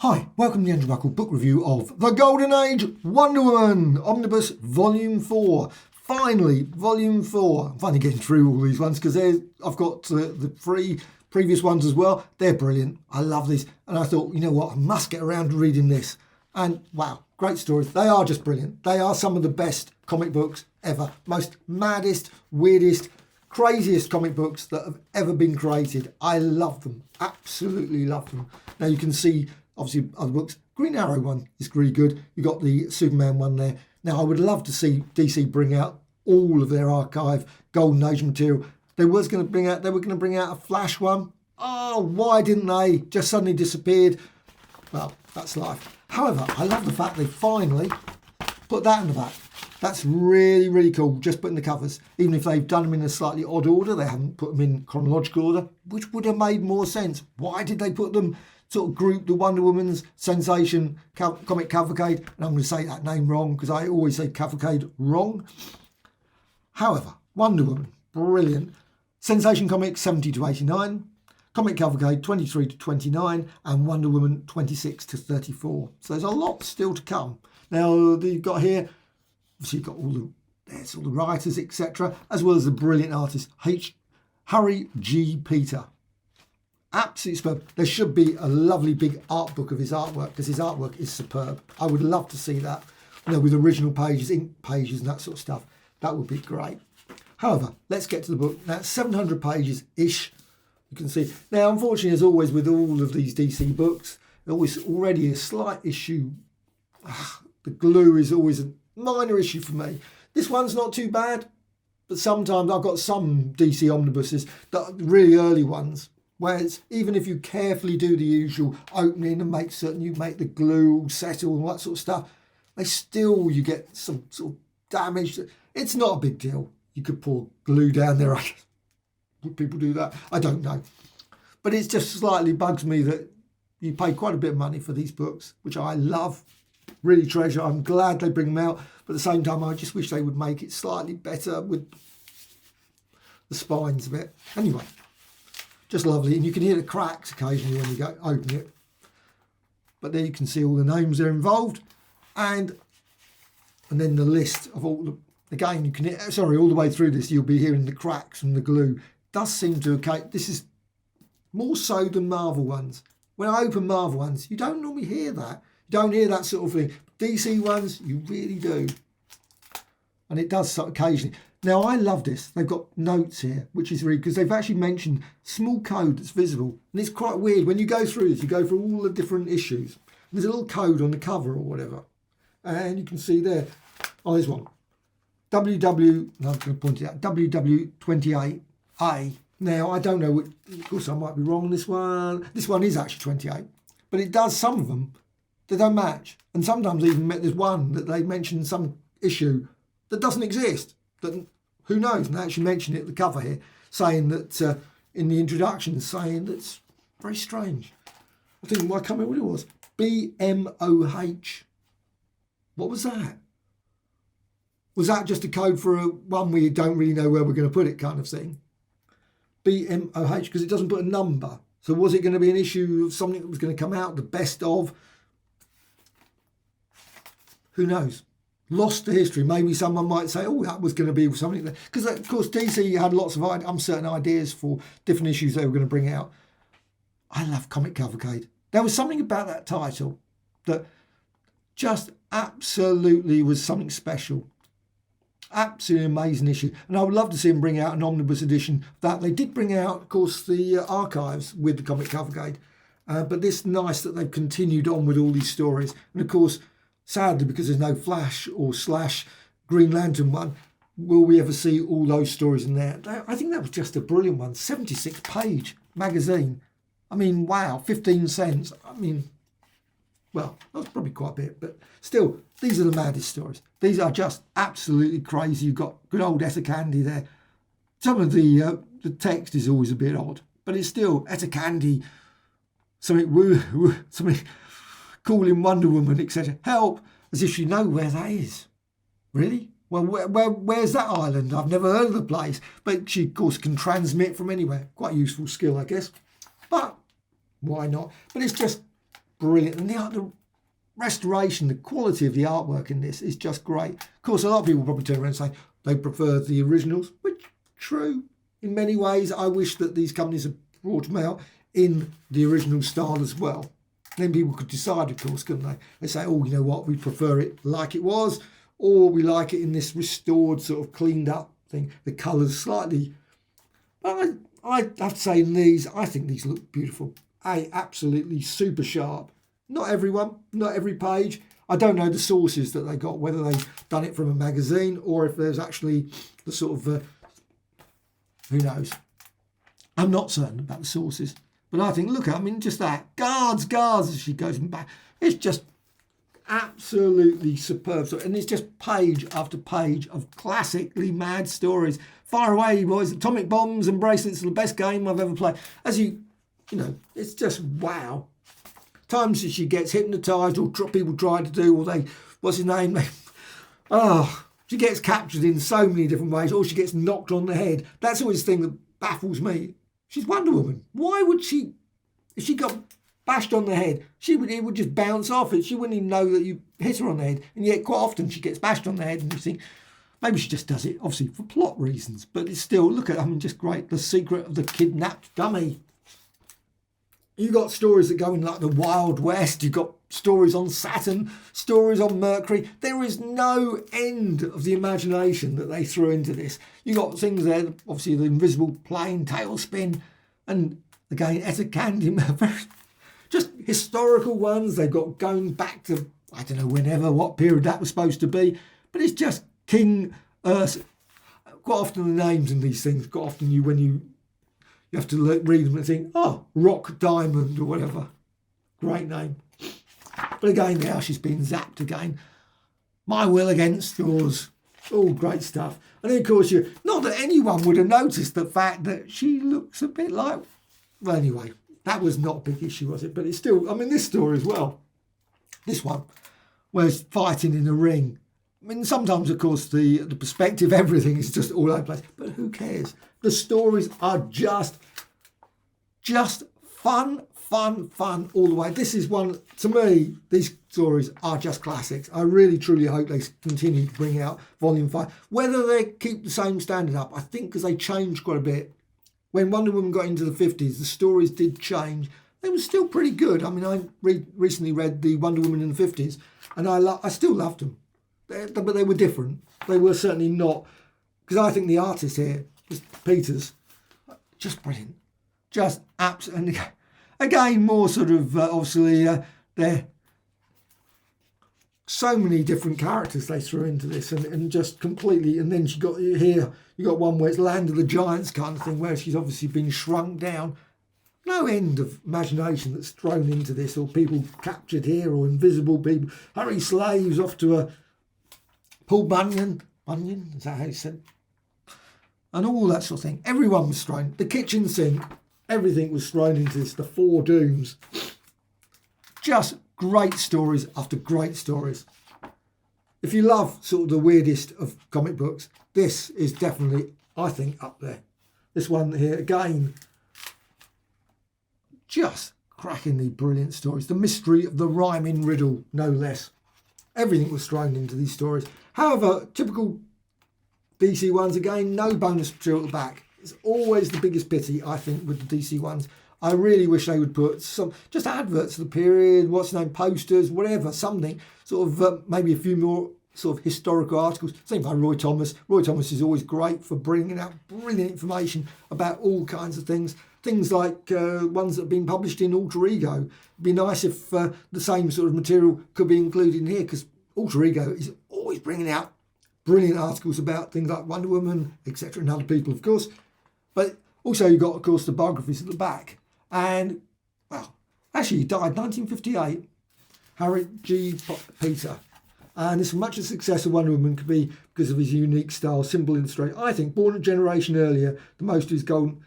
Hi, welcome to the Andrew Buckle book review of The Golden Age Wonder Woman, Omnibus Volume 4. Finally, Volume 4. I'm finally getting through all these ones because I've got the three previous ones as well. They're brilliant. I love these. And I thought, you know what, I must get around to reading this. And wow, great stories. They are just brilliant. They are some of the best comic books ever. Most maddest, weirdest, craziest comic books that have ever been created. I love them. Absolutely love them. Now you can see obviously other books. Green Arrow one is really good. You got the Superman one there. Now I would love to see DC bring out all of their archive Golden Age material. They were going to bring out a Flash one. Oh, why didn't they? Just suddenly disappeared. Well, that's life. However, I love the fact they finally put that in the back. That's really, really cool. Just putting the covers. Even if they've done them in a slightly odd order, they haven't put them in chronological order, which would have made more sense. Why did they put them sort of group the Wonder Woman's Sensation comic Cavalcade? And I'm going to say that name wrong because I always say Cavalcade wrong. However, Wonder Woman, brilliant. Sensation comics 70 to 89. Comic Cavalcade 23 to 29 and Wonder Woman 26 to 34. So there's a lot still to come. Now you've got here, obviously you've got all the writers, etc., as well as the brilliant artist Harry G. Peter. Absolutely superb. There should be a lovely big art book of his artwork because his artwork is superb. I would love to see that, with original pages, ink pages and that sort of stuff. That would be great. However, let's get to the book. Now, it's 700 pages-ish. You can see. Now, unfortunately, as always with all of these DC books, there's always already a slight issue. The glue is always a minor issue for me. This one's not too bad, but sometimes I've got some DC omnibuses, that really early ones, where it's, even if you carefully do the usual opening and make certain you make the glue settle and all that sort of stuff, you get some sort of damage. It's not a big deal. You could pour glue down there. Would people do that? I don't know. But it just slightly bugs me that you pay quite a bit of money for these books, which I love, really treasure. I'm glad they bring them out. But at the same time, I just wish they would make it slightly better with the spines a bit. Anyway, just lovely. And you can hear the cracks occasionally when you go open it. But there you can see all the names that are involved. And then the list of all the, again, you can hear, all the way through this, you'll be hearing the cracks from the glue. Does seem to, this is more so than Marvel ones. When I open Marvel ones, you don't normally hear that. You don't hear that sort of thing. DC ones, you really do. And it does occasionally. Now, I love this. They've got notes here, which is really, because they've actually mentioned small code that's visible. And it's quite weird. When you go through this, you go through all the different issues. There's a little code on the cover or whatever. And you can see there, there's one. I'm going to point it out, WW28A. Now, I don't know, of course I might be wrong on this one. This one is actually 28. But it does, some of them, they don't match. And sometimes even there's one that they mention some issue that doesn't exist. That, who knows? And they actually mention it at the cover here, saying that, in the introduction, saying that's very strange. I can't remember what it was. BMOH. What was that? Was that just a code for one where you don't really know where we're going to put it kind of thing? BMOH, because it doesn't put a number. So was it going to be an issue of something that was going to come out, the best of? Who knows? Lost to history. Maybe someone might say, that was going to be something. Because, of course, DC had lots of uncertain ideas for different issues they were going to bring out. I love Comic Cavalcade. There was something about that title that just absolutely was something special. Absolutely amazing issue. And I would love to see them bring out an omnibus edition that they did bring out, of course, the archives with the Comic Cavalcade. But it's nice that they've continued on with all these stories. And of course, sadly, because there's no Flash or / Green Lantern one, will we ever see all those stories in there? I think that was just a brilliant one. 76-page magazine. I mean, wow, 15 cents. I mean, well, that's probably quite a bit, but still, these are the maddest stories. These are just absolutely crazy. You've got good old Etta Candy there. Some of the text is always a bit odd, but it's still Etta Candy, something calling Wonder Woman, etc. Help, as if you know where that is. Really? Well, where's that island? I've never heard of the place, but she, of course, can transmit from anywhere. Quite a useful skill, I guess. But why not? But it's just brilliant. And the restoration, the quality of the artwork in this is just great. Of course, a lot of people probably turn around and say they prefer the originals, which true in many ways. I wish that these companies had brought them out in the original style as well. Then people could decide, of course, couldn't they? They say, oh, you know what, we prefer it like it was, or we like it in this restored, sort of cleaned up thing. The colours slightly. But I have to say, in these, I think these look beautiful. Absolutely super sharp. Not everyone, not every page. I don't know the sources that they got, whether they've done it from a magazine or if there's actually the sort of, who knows. I'm not certain about the sources. But I think, look, I mean, just that. Guards, as she goes back. It's just absolutely superb. And it's just page after page of classically mad stories. Fire away, boys. Atomic bombs and bracelets are the best game I've ever played. As you know, it's just wow. Times that she gets hypnotised or people try to do, or what's his name? She gets captured in so many different ways, or she gets knocked on the head. That's always the thing that baffles me. She's Wonder Woman. Why would she, if she got bashed on the head, it would just bounce off it. She wouldn't even know that you hit her on the head. And yet quite often she gets bashed on the head and you think, maybe she just does it, obviously, for plot reasons. But it's still, look at, I mean, just great. The Secret of the Kidnapped Dummy. You got stories that go in like the Wild West. You've got stories on Saturn, stories on Mercury. There is no end of the imagination that they threw into this. You got things there, obviously the invisible plane, tailspin, and again, Etta Candy, just historical ones. They've got going back to, I don't know, whenever, what period that was supposed to be. But it's just King Quite often the names in these things, quite often when you have to read them and think, oh, Rock Diamond or whatever. Great name. But again, now she's been zapped again. My will against yours. All great stuff. And then, of course, not that anyone would have noticed the fact that she looks a bit like... Well, anyway, that was not a big issue, was it? But it's still... I mean, this story as well. This one, where it's fighting in a ring. I mean, sometimes, of course, the perspective, everything is just all over the place. But who cares? The stories are just fun all the way. This is one, to me, these stories are just classics. I really, truly hope they continue to bring out Volume 5. Whether they keep the same standard up, I think because they changed quite a bit. When Wonder Woman got into the 50s, the stories did change. They were still pretty good. I mean, I recently read the Wonder Woman in the 50s, and I still loved them. But they were different. They were certainly not... Because I think the artist here, Peters, just brilliant. Just absolutely... Again, more sort of, obviously, there so many different characters they threw into this and just completely... And then you got one where it's Land of the Giants kind of thing, where she's obviously been shrunk down. No end of imagination that's thrown into this, or people captured here, or invisible people. Hurry slaves off to a... Paul Bunyan, is that how you said? And all that sort of thing. Everyone was thrown. The kitchen sink, everything was thrown into this. The Four Dooms. Just great stories after great stories. If you love sort of the weirdest of comic books, this is definitely, I think, up there. This one here, again, just crackingly brilliant stories. The mystery of the rhyming riddle, no less. Everything was thrown into these stories. However, typical DC ones, again, no bonus material at the back. It's always the biggest pity, I think, with the DC ones. I really wish they would put some, just adverts of the period, what's the name, posters, whatever, something, sort of maybe a few more sort of historical articles. Same by Roy Thomas. Roy Thomas is always great for bringing out brilliant information about all kinds of things. Things like ones that have been published in Alter Ego. It'd be nice if the same sort of material could be included in here, because Alter Ego is always bringing out brilliant articles about things like Wonder Woman, etc., and other people, of course. But also you've got, of course, the biographies at the back. And, well, actually he died 1958, Harriet G. Peter. And as much a success of Wonder Woman could be because of his unique style, simple illustration. I think, born a generation earlier, the most of his golden,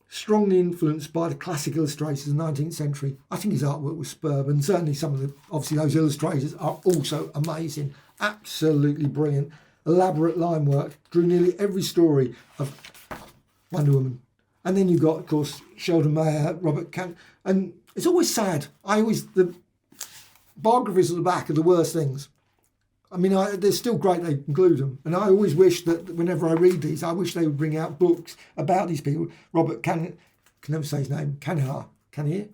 strongly influenced by the classic illustrators of the 19th century. I think his artwork was superb, and certainly some of the, obviously those illustrators are also amazing. Absolutely brilliant. Elaborate line work, drew nearly every story of Wonder Woman. And then you've got, of course, Sheldon Mayer, Robert Kent, and it's always sad. biographies at the back are the worst things. I mean, they're still great they include them. And I always wish that whenever I read these, I wish they would bring out books about these people. Robert can never say his name. Canier?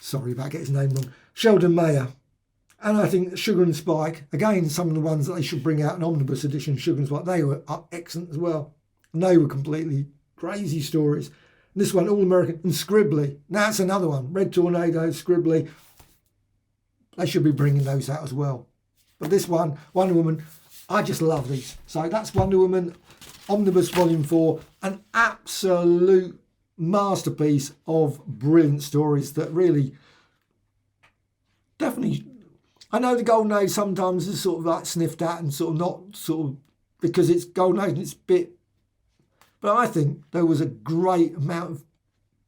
Sorry about getting his name wrong. Sheldon Mayer. And I think Sugar and Spike, again, some of the ones that they should bring out an omnibus edition, Sugar and Spike, they were excellent as well. And they were completely crazy stories. And this one, All American, and Scribbly. Now that's another one. Red Tornado, Scribbly. They should be bringing those out as well. But this one, Wonder Woman, I just love these. So that's Wonder Woman, Omnibus Volume 4, an absolute masterpiece of brilliant stories that really, definitely, I know the Golden Age sometimes is sort of like sniffed at and sort of not sort of, because it's Golden Age and it's a bit, but I think there was a great amount of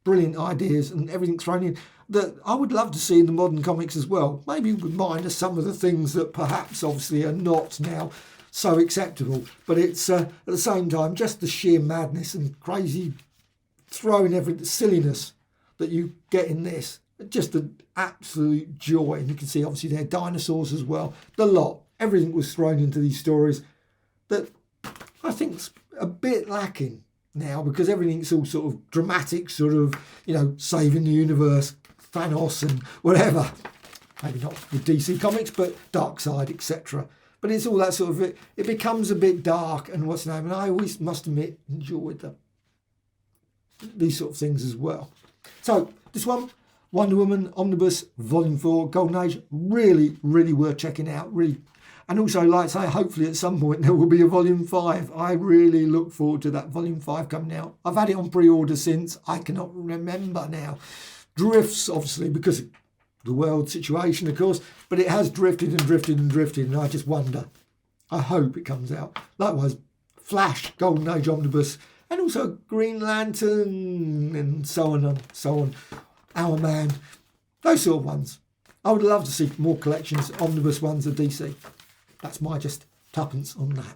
brilliant ideas and everything thrown in that I would love to see in the modern comics as well. Maybe with minus some of the things that perhaps obviously are not now so acceptable. But it's at the same time just the sheer madness and crazy throwing everything, silliness that you get in this. Just an absolute joy. And you can see obviously they're dinosaurs as well. The lot, everything was thrown into these stories that I think's a bit lacking now because everything's all sort of dramatic, sort of, you know, saving the universe, Thanos and whatever. Maybe not with DC Comics, but Darkseid, etc. But it's all that sort of, it becomes a bit dark and what's the name. And I always must admit, enjoyed these sort of things as well. So this one, Wonder Woman Omnibus Volume 4, Golden Age, really, really worth checking out. Really. And also, like I say, hopefully at some point there will be a Volume 5. I really look forward to that Volume 5 coming out. I've had it on pre-order since, I cannot remember now. Drifts, obviously, because of the world situation, of course, but it has drifted and drifted and drifted, and I just wonder. I hope it comes out. Likewise, Flash, Golden Age Omnibus, and also Green Lantern, and so on and so on. Our Man, those sort of ones. I would love to see more collections, omnibus ones of DC. That's my just tuppence on that.